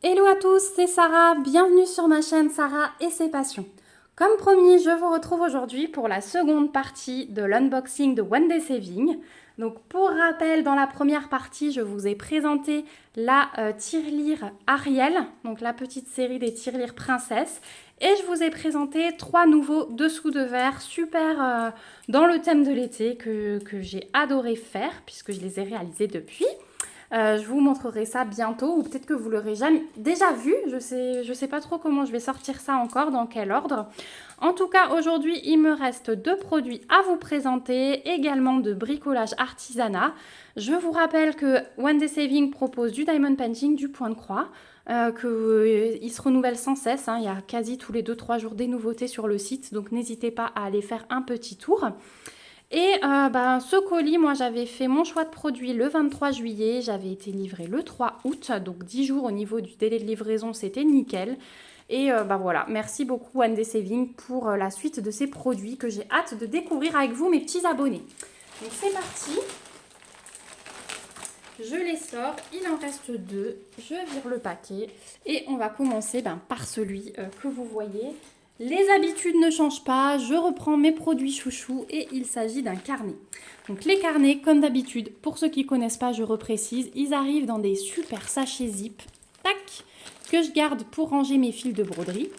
Hello à tous, c'est Sarah, bienvenue sur ma chaîne Sarah et ses passions. Comme promis, je vous retrouve aujourd'hui pour la seconde partie de l'unboxing de One Day Saving. Donc pour rappel, dans la première partie, je vous ai présenté la tirelire Ariel, donc la petite série des tirelires princesses. Et je vous ai présenté 3 nouveaux dessous de verre super dans le thème de l'été que j'ai adoré faire puisque je les ai réalisés depuis. Je vous montrerai ça bientôt ou peut-être que vous l'aurez jamais déjà vu. Je sais pas trop comment je vais sortir ça encore, dans quel ordre. En tout cas, aujourd'hui, il me reste 2 produits à vous présenter, également de bricolage artisanat. Je vous rappelle que One Day Saving propose du diamond painting, du point de croix, qu'il se renouvelle sans cesse. Il y a quasi tous les 2-3 jours des nouveautés sur le site, donc n'hésitez pas à aller faire un petit tour. Et ce colis, moi j'avais fait mon choix de produit le 23 juillet, j'avais été livrée le 3 août, donc 10 jours au niveau du délai de livraison, c'était nickel. Et voilà, merci beaucoup One Day Saving pour la suite de ces produits que j'ai hâte de découvrir avec vous, mes petits abonnés. Donc c'est parti, je les sors, il en reste 2, je vire le paquet et on va commencer par celui que vous voyez. Les habitudes ne changent pas, je reprends mes produits chouchous et il s'agit d'un carnet. Donc les carnets, comme d'habitude, pour ceux qui ne connaissent pas, je reprécise, ils arrivent dans des super sachets zip, tac, que je garde pour ranger mes fils de broderie.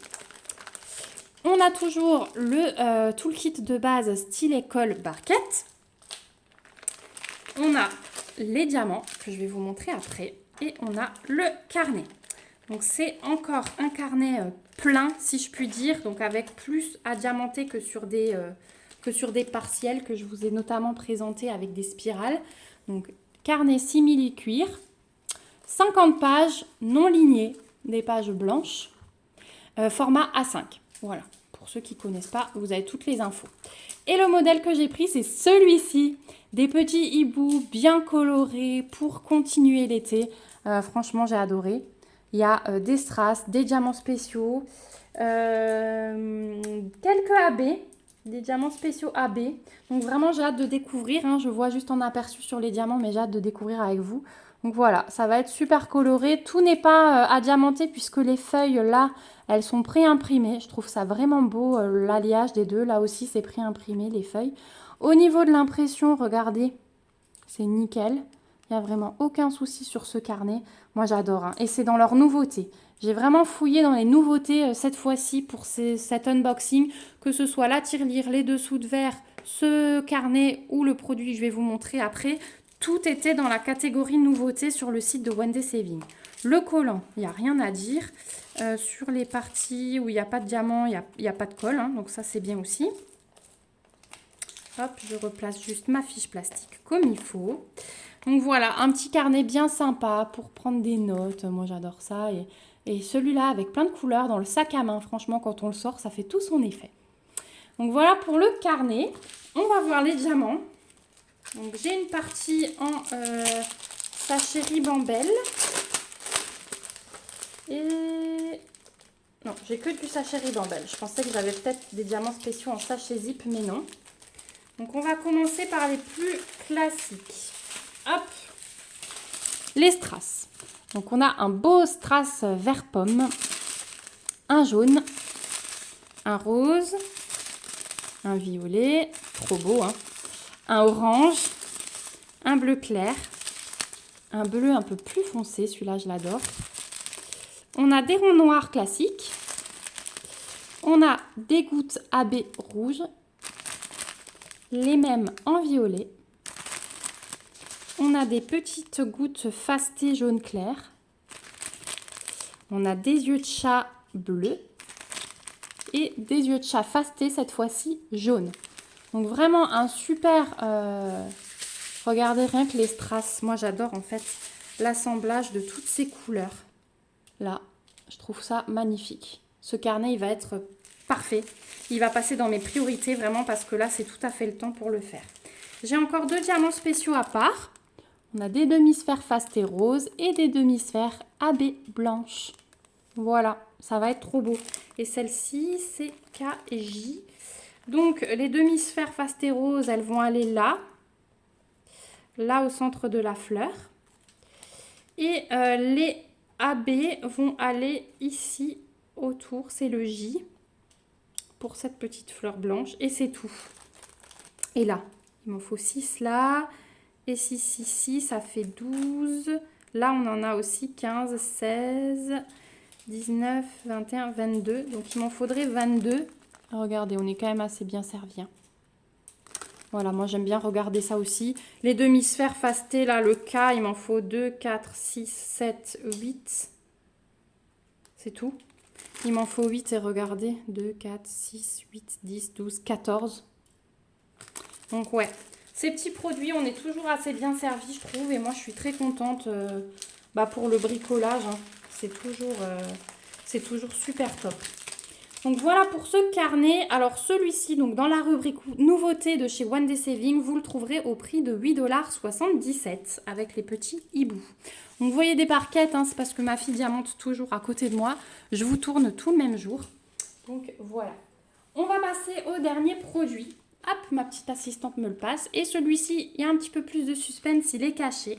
On a toujours le toolkit de base stylet colle barquette. On a les diamants que je vais vous montrer après et on a le carnet. Donc c'est encore un carnet plein si je puis dire, donc avec plus à diamanter que sur des partiels que je vous ai notamment présentés avec des spirales. Donc carnet simili cuir, 50 pages non lignées, des pages blanches, format A5. Voilà, pour ceux qui ne connaissent pas, vous avez toutes les infos. Et le modèle que j'ai pris, c'est celui-ci, des petits hiboux bien colorés pour continuer l'été. Franchement, j'ai adoré. Il y a des strass, des diamants spéciaux, quelques AB, des diamants spéciaux AB. Donc vraiment, j'ai hâte de découvrir. Je vois juste en aperçu sur les diamants, mais j'ai hâte de découvrir avec vous. Donc voilà, ça va être super coloré. Tout n'est pas à diamanter puisque les feuilles, là, elles sont pré-imprimées. Je trouve ça vraiment beau, l'alliage des deux. Là aussi, c'est pré-imprimé, les feuilles. Au niveau de l'impression, regardez, c'est nickel. Il n'y a vraiment aucun souci sur ce carnet. Moi, j'adore. Et c'est dans leur nouveauté. J'ai vraiment fouillé dans les nouveautés cette fois-ci pour cet unboxing. Que ce soit la tirelire, les dessous de verre, ce carnet ou le produit que je vais vous montrer après. Tout était dans la catégorie nouveauté sur le site de One Day Saving. Le collant, il n'y a rien à dire. Sur les parties où il n'y a pas de diamant, il n'y a pas de colle. Donc ça, c'est bien aussi. Hop, je replace juste ma fiche plastique comme il faut. Donc voilà, un petit carnet bien sympa pour prendre des notes. Moi, j'adore ça. Et celui-là avec plein de couleurs dans le sac à main. Franchement, quand on le sort, ça fait tout son effet. Donc voilà pour le carnet. On va voir les diamants. Donc j'ai une partie en sachet ribambelle. Et... non, j'ai que du sachet ribambelle. Je pensais que j'avais peut-être des diamants spéciaux en sachet zip, mais non. Donc on va commencer par les plus classiques. Hop, les strass. Donc on a un beau strass vert pomme, un jaune, un rose, un violet, trop beau, un orange, un bleu clair, un bleu un peu plus foncé, celui-là je l'adore. On a des ronds noirs classiques, on a des gouttes AB rouges, les mêmes en violet. On a des petites gouttes fastées jaune clair. On a des yeux de chat bleus. Et des yeux de chat fastés, cette fois-ci jaune. Donc vraiment un super... regardez rien que les strass. Moi j'adore en fait l'assemblage de toutes ces couleurs. Là, je trouve ça magnifique. Ce carnet, il va être parfait. Il va passer dans mes priorités vraiment parce que là, c'est tout à fait le temps pour le faire. J'ai encore 2 diamants spéciaux à part. On a des demi-sphères fastées roses et des demi-sphères AB blanches. Voilà, ça va être trop beau. Et celle-ci, c'est K et J. Donc, les demi-sphères fastées roses, elles vont aller là. Là, au centre de la fleur. Et les AB vont aller ici autour. C'est le J pour cette petite fleur blanche. Et c'est tout. Et là, il m'en faut 6 là. Et 6, 6, 6, ça fait 12. Là, on en a aussi 15, 16, 19, 21, 22. Donc, il m'en faudrait 22. Regardez, on est quand même assez bien servi. Hein. Voilà, moi j'aime bien regarder ça aussi. Les demi-sphères face T, là, le K, il m'en faut 2, 4, 6, 7, 8. C'est tout. Il m'en faut 8 et regardez, 2, 4, 6, 8, 10, 12, 14. Donc ouais, ces petits produits, on est toujours assez bien servi, je trouve. Et moi, je suis très contente pour le bricolage. Hein. C'est toujours super top. Donc voilà pour ce carnet. Alors celui-ci, donc dans la rubrique nouveauté de chez One Day Saving, vous le trouverez au prix de 8,77 $ avec les petits hiboux. Donc vous voyez des barquettes, hein, c'est parce que ma fille diamante toujours à côté de moi. Je vous tourne tout le même jour. Donc voilà. On va passer au dernier produit. Hop, ma petite assistante me le passe. Et celui-ci, il y a un petit peu plus de suspense, il est caché.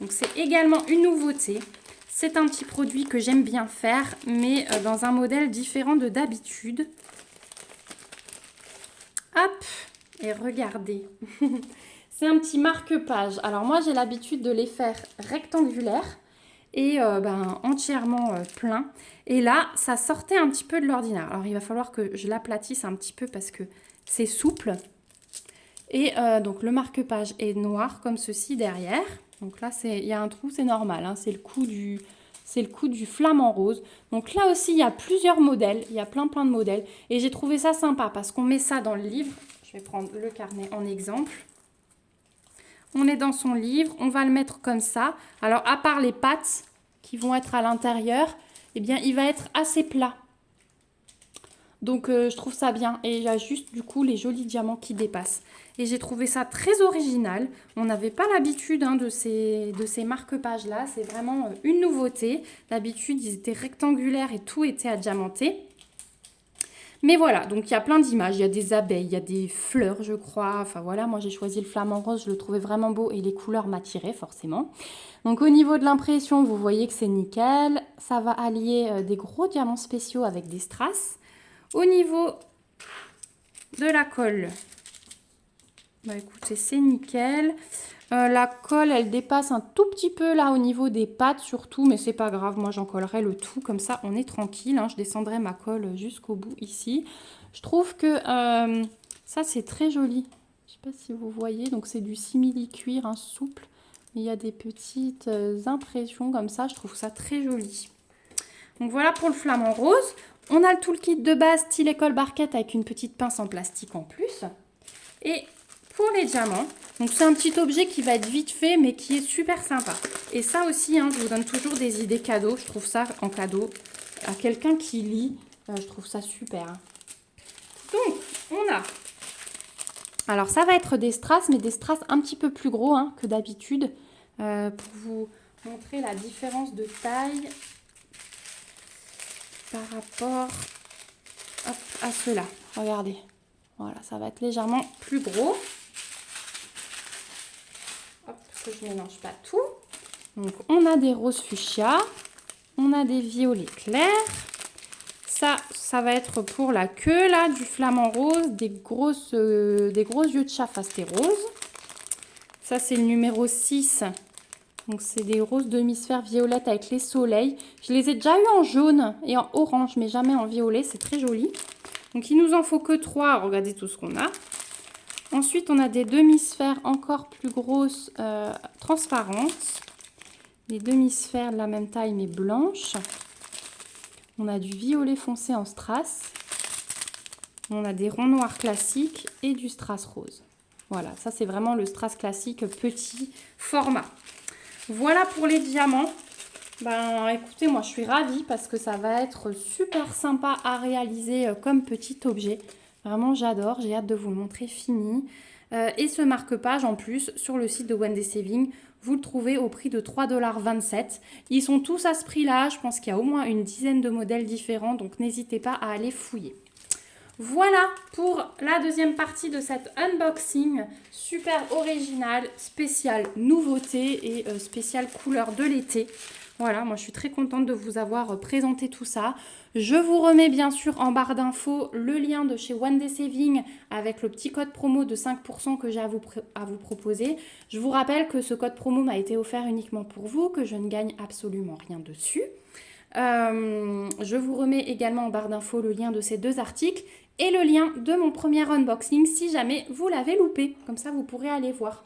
Donc c'est également une nouveauté. C'est un petit produit que j'aime bien faire, mais dans un modèle différent de d'habitude. Hop, et regardez. C'est un petit marque-page. Alors moi, j'ai l'habitude de les faire rectangulaires et entièrement plein. Et là, ça sortait un petit peu de l'ordinaire. Alors il va falloir que je l'aplatisse un petit peu parce que c'est souple. Et donc le marque-page est noir comme ceci derrière. Donc là, il y a un trou, c'est normal. Hein, c'est le coup du flamant rose. Donc là aussi, il y a plusieurs modèles. Il y a plein de modèles. Et j'ai trouvé ça sympa parce qu'on met ça dans le livre. Je vais prendre le carnet en exemple. On est dans son livre. On va le mettre comme ça. Alors, à part les pattes qui vont être à l'intérieur, eh bien, il va être assez plat. Donc, je trouve ça bien. Et il y a juste, du coup, les jolis diamants qui dépassent. Et j'ai trouvé ça très original. On n'avait pas l'habitude de ces marque-pages-là. C'est vraiment une nouveauté. D'habitude, ils étaient rectangulaires et tout était à diamanter. Mais voilà, donc il y a plein d'images. Il y a des abeilles, il y a des fleurs, je crois. Enfin voilà, moi j'ai choisi le flamant rose. Je le trouvais vraiment beau et les couleurs m'attiraient forcément. Donc au niveau de l'impression, vous voyez que c'est nickel. Ça va allier des gros diamants spéciaux avec des strass. Au niveau de la colle, écoutez, c'est nickel. La colle, elle dépasse un tout petit peu là au niveau des pattes surtout, mais c'est pas grave. Moi, j'en collerai le tout. Comme ça, on est tranquille. Hein. Je descendrai ma colle jusqu'au bout ici. Je trouve que ça, c'est très joli. Je sais pas si vous voyez. Donc, c'est du simili-cuir souple. Il y a des petites impressions comme ça. Je trouve ça très joli. Donc, voilà pour le flamant rose. On a le toolkit de base style école barquette avec une petite pince en plastique en plus. Et pour les diamants, donc c'est un petit objet qui va être vite fait mais qui est super sympa. Et ça aussi, je vous donne toujours des idées cadeaux. Je trouve ça en cadeau à quelqu'un qui lit. Je trouve ça super. Donc, on a... Alors, ça va être des strass, mais des strass un petit peu plus gros que d'habitude. Pour vous montrer la différence de taille par rapport à ceux-là. Regardez. Voilà, ça va être légèrement plus gros. Hop, que je ne mélange pas tout. Donc, on a des roses fuchsia. On a des violets clairs. Ça va être pour la queue, là, du flamant rose, des gros yeux de chat fasté rose. Ça, c'est le numéro 6. Donc, c'est des roses demi-sphères violettes avec les soleils. Je les ai déjà eu en jaune et en orange, mais jamais en violet. C'est très joli. Donc, il nous en faut que 3. Regardez tout ce qu'on a. Ensuite, on a des demi-sphères encore plus grosses, transparentes. Les demi-sphères de la même taille, mais blanches. On a du violet foncé en strass. On a des ronds noirs classiques et du strass rose. Voilà, ça c'est vraiment le strass classique petit format. Voilà pour les diamants. Écoutez, moi je suis ravie parce que ça va être super sympa à réaliser comme petit objet. Vraiment j'adore, j'ai hâte de vous le montrer fini. Et ce marque-page en plus sur le site de One Day Saving, vous le trouvez au prix de 3,27 $. Ils sont tous à ce prix-là, je pense qu'il y a au moins une dizaine de modèles différents, donc n'hésitez pas à aller fouiller. Voilà pour la deuxième partie de cet unboxing super original, spécial nouveauté et spécial couleur de l'été. Voilà, moi je suis très contente de vous avoir présenté tout ça. Je vous remets bien sûr en barre d'infos le lien de chez One Day Saving avec le petit code promo de 5% que j'ai à vous proposer. Je vous rappelle que ce code promo m'a été offert uniquement pour vous, que je ne gagne absolument rien dessus. Je vous remets également en barre d'infos le lien de ces 2 articles et le lien de mon premier unboxing si jamais vous l'avez loupé. Comme ça, vous pourrez aller voir.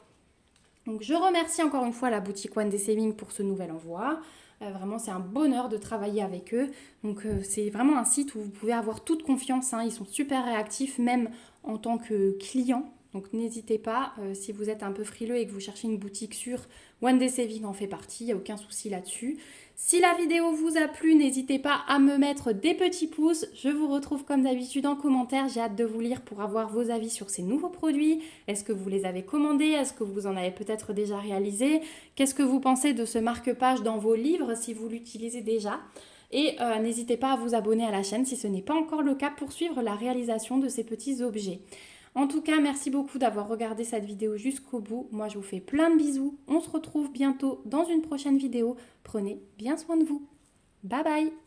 Donc, je remercie encore une fois la boutique One Day Saving pour ce nouvel envoi. Vraiment, c'est un bonheur de travailler avec eux. Donc, c'est vraiment un site où vous pouvez avoir toute confiance, hein. Ils sont super réactifs, même en tant que client. Donc, n'hésitez pas, si vous êtes un peu frileux et que vous cherchez une boutique sûre, One Day Saving en fait partie, il n'y a aucun souci là-dessus. Si la vidéo vous a plu, n'hésitez pas à me mettre des petits pouces. Je vous retrouve comme d'habitude en commentaire. J'ai hâte de vous lire pour avoir vos avis sur ces nouveaux produits. Est-ce que vous les avez commandés? Est-ce que vous en avez peut-être déjà réalisé? Qu'est-ce que vous pensez de ce marque-page dans vos livres si vous l'utilisez déjà? Et n'hésitez pas à vous abonner à la chaîne si ce n'est pas encore le cas pour suivre la réalisation de ces petits objets. En tout cas, merci beaucoup d'avoir regardé cette vidéo jusqu'au bout. Moi, je vous fais plein de bisous. On se retrouve bientôt dans une prochaine vidéo. Prenez bien soin de vous. Bye bye!